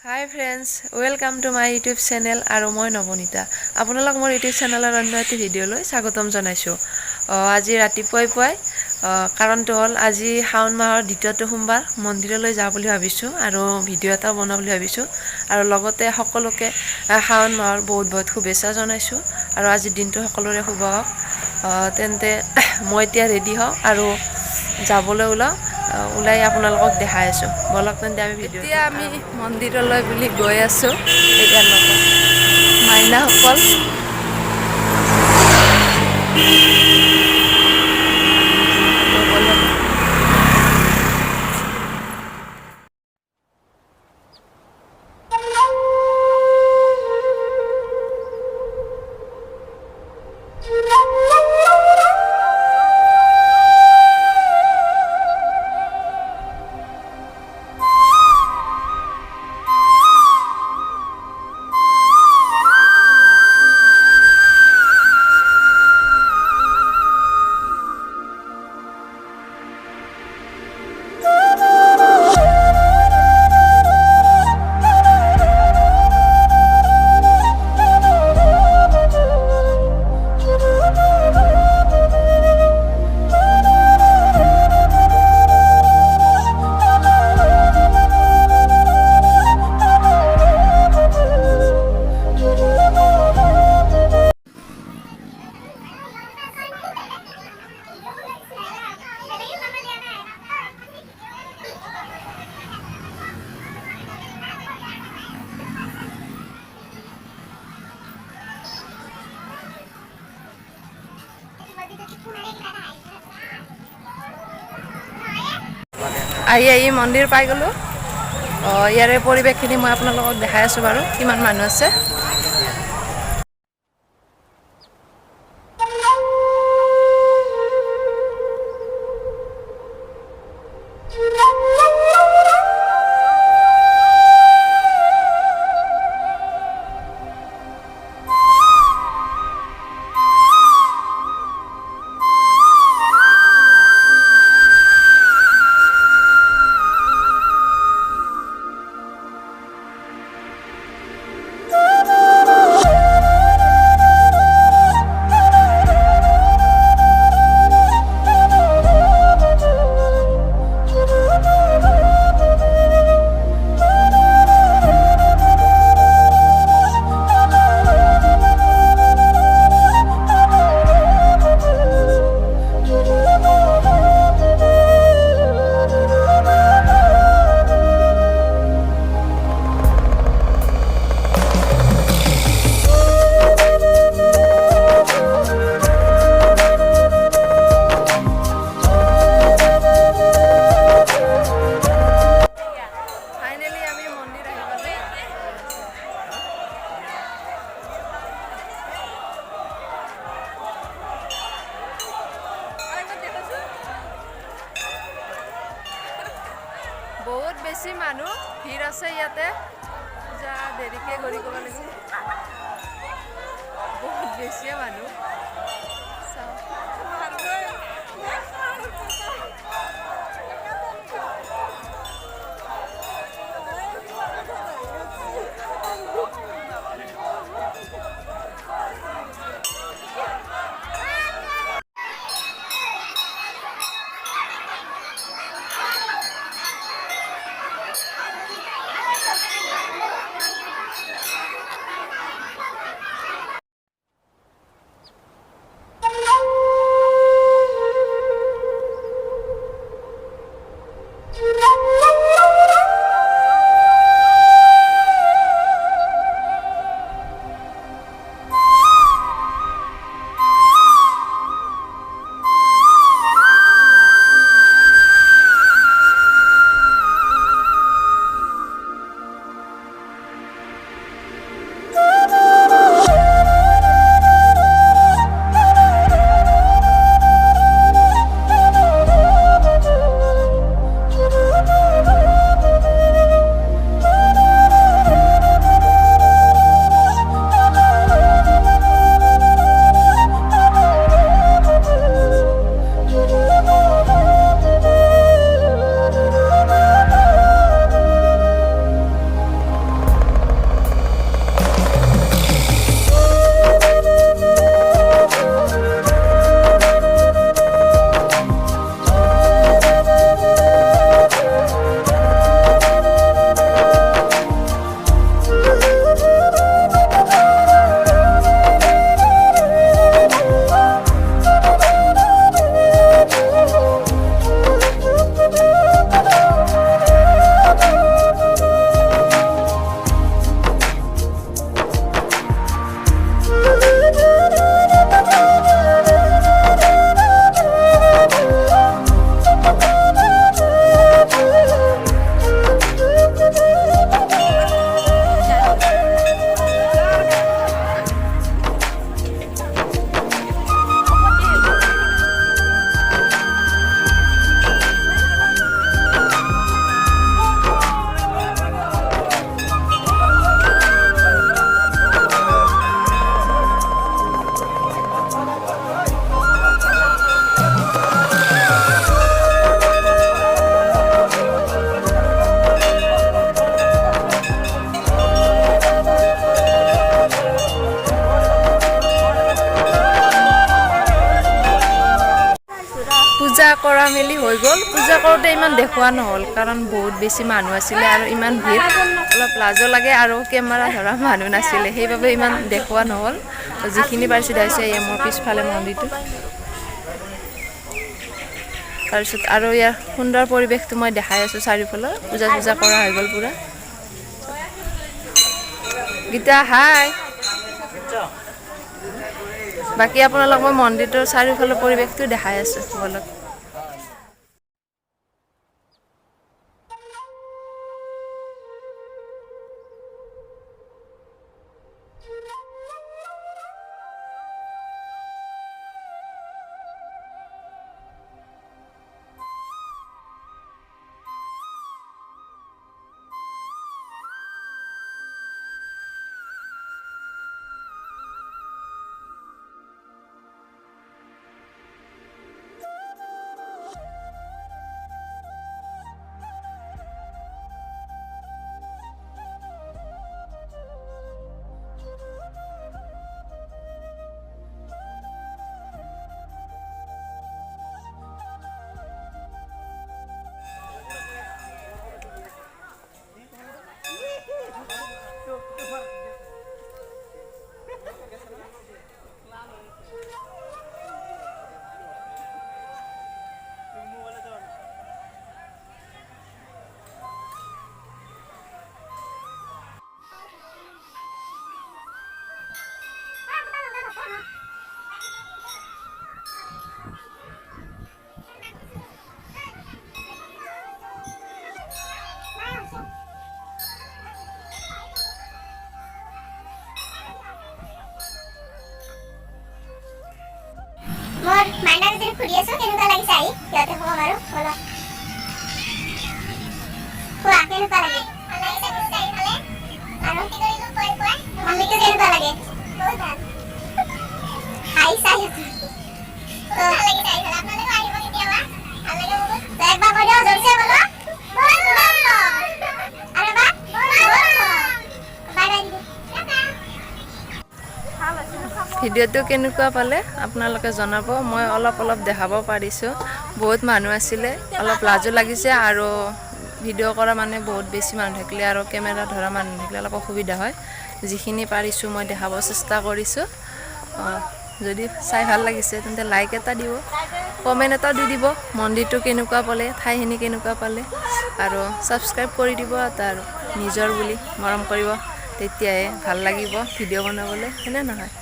High friends, welcome to my YouTube channel আৰু মই নৱনীতা। আপোনালোক মোৰ ইউটিউব চেনেলৰ অন্য এটি ভিডিঅ'লৈ স্বাগতম জনাইছোঁ। আজি ৰাতিপুৱাই কাৰণটো হ'ল আজি শাওণ মাহৰ দ্বিতীয়টো সোমবাৰ মন্দিৰলৈ যাওঁ বুলি ভাবিছোঁ আৰু ভিডিঅ' এটা বনাওঁ বুলি ভাবিছোঁ আৰু লগতে সকলোকে শাওণ মাহৰ বহুত বহুত শুভেচ্ছা জনাইছোঁ আৰু আজিৰ দিনটো সকলোৰে শুভ হওক। তেন্তে মই এতিয়া ৰেডি হওঁ আৰু যাবলৈ ওলাই আপোনালোকক দেখাই আছোঁ। বলক তেন্তে আমি এতিয়া আমি মন্দিৰলৈ বুলি গৈ আছোঁ। এতিয়া লগত মাইনাসকল আহি মন্দিৰ পাই গ'লোঁ। ইয়াৰে পৰিৱেশখিনি মই আপোনালোকক দেখাই আছোঁ বাৰু, কিমান মানুহ আছে। বহুত বেছি মানুহ ভিৰ আছে ইয়াতে। পূজা দেৰিকৈ কৰি ক'ব লাগিব, বহুত বেছিয়ে মানুহ। কৰা মেলি হৈ গ'ল। পূজা কৰোঁতে ইমান দেখুওৱা নহ'ল কাৰণ বহুত বেছি মানুহ আছিলে আৰু ইমান ভিৰ, অলপ লাজো লাগে আৰু কেমেৰা ধৰা মানুহ নাছিলে, সেইবাবে ইমান দেখুওৱা নহ'ল। যিখিনি পাৰিছোঁ দেখাইছোঁ। এই মোৰ পিছফালে মন্দিৰটো। তাৰপিছত আৰু ইয়াৰ সুন্দৰ পৰিৱেশটো মই দেখাই আছোঁ চাৰিওফালৰ। পূজা চূজা কৰা হৈ গ'ল পূৰা। গীতা হাই। বাকী আপোনালোক মই মন্দিৰটোৰ চাৰিওফালৰ পৰিৱেশটো দেখাই আছোঁ বলক। মোৰ মাইনাক যদি সুধি আছো কেনেকুৱা লাগিছে আহি সিহঁতে ক'ব বাৰু বলক কোৱা কেনেকুৱা লাগে ভাল লাগিছে বহুত আহি ফালে আৰু কি কৰিলো কোৱা মন্দিৰটো কেনেকুৱা লাগে বহুত ভাল হাই চাই ভাল লাগিছে আহি ফালে আপোনালোকে আহিব কেতিয়াবা ভাল লাগে বহুত একবাৰ কৈ দিওঁ জলছে বলো আৰু এবাৰ বাই বাই ভিডিঅ'টো কেনেকুৱা পালে আপোনালোকে জনাব। মই অলপ দেখাব পাৰিছোঁ। বহুত মানুহ আছিলে, অলপ লাজো লাগিছে আৰু ভিডিঅ' কৰা মানে বহুত বেছি মানুহ থাকিলে আৰু কেমেৰা ধৰা মানুহ থাকিলে অলপ অসুবিধা হয়। যিখিনি পাৰিছোঁ মই দেখাব চেষ্টা কৰিছোঁ। যদি চাই ভাল লাগিছে তেন্তে লাইক এটা দিব, কমেণ্ট এটা দি দিব মন্দিৰটো কেনেকুৱা পালে, ঠাইখিনি কেনেকুৱা পালে আৰু ছাবস্ক্ৰাইব কৰি দিব এটা আৰু নিজৰ বুলি মৰম কৰিব, তেতিয়াহে ভাল লাগিব ভিডিঅ' বনাবলৈ, হয়নে নহয়?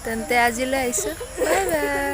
তেন্তে আজিলৈ আহিছোঁ, বাই বাই।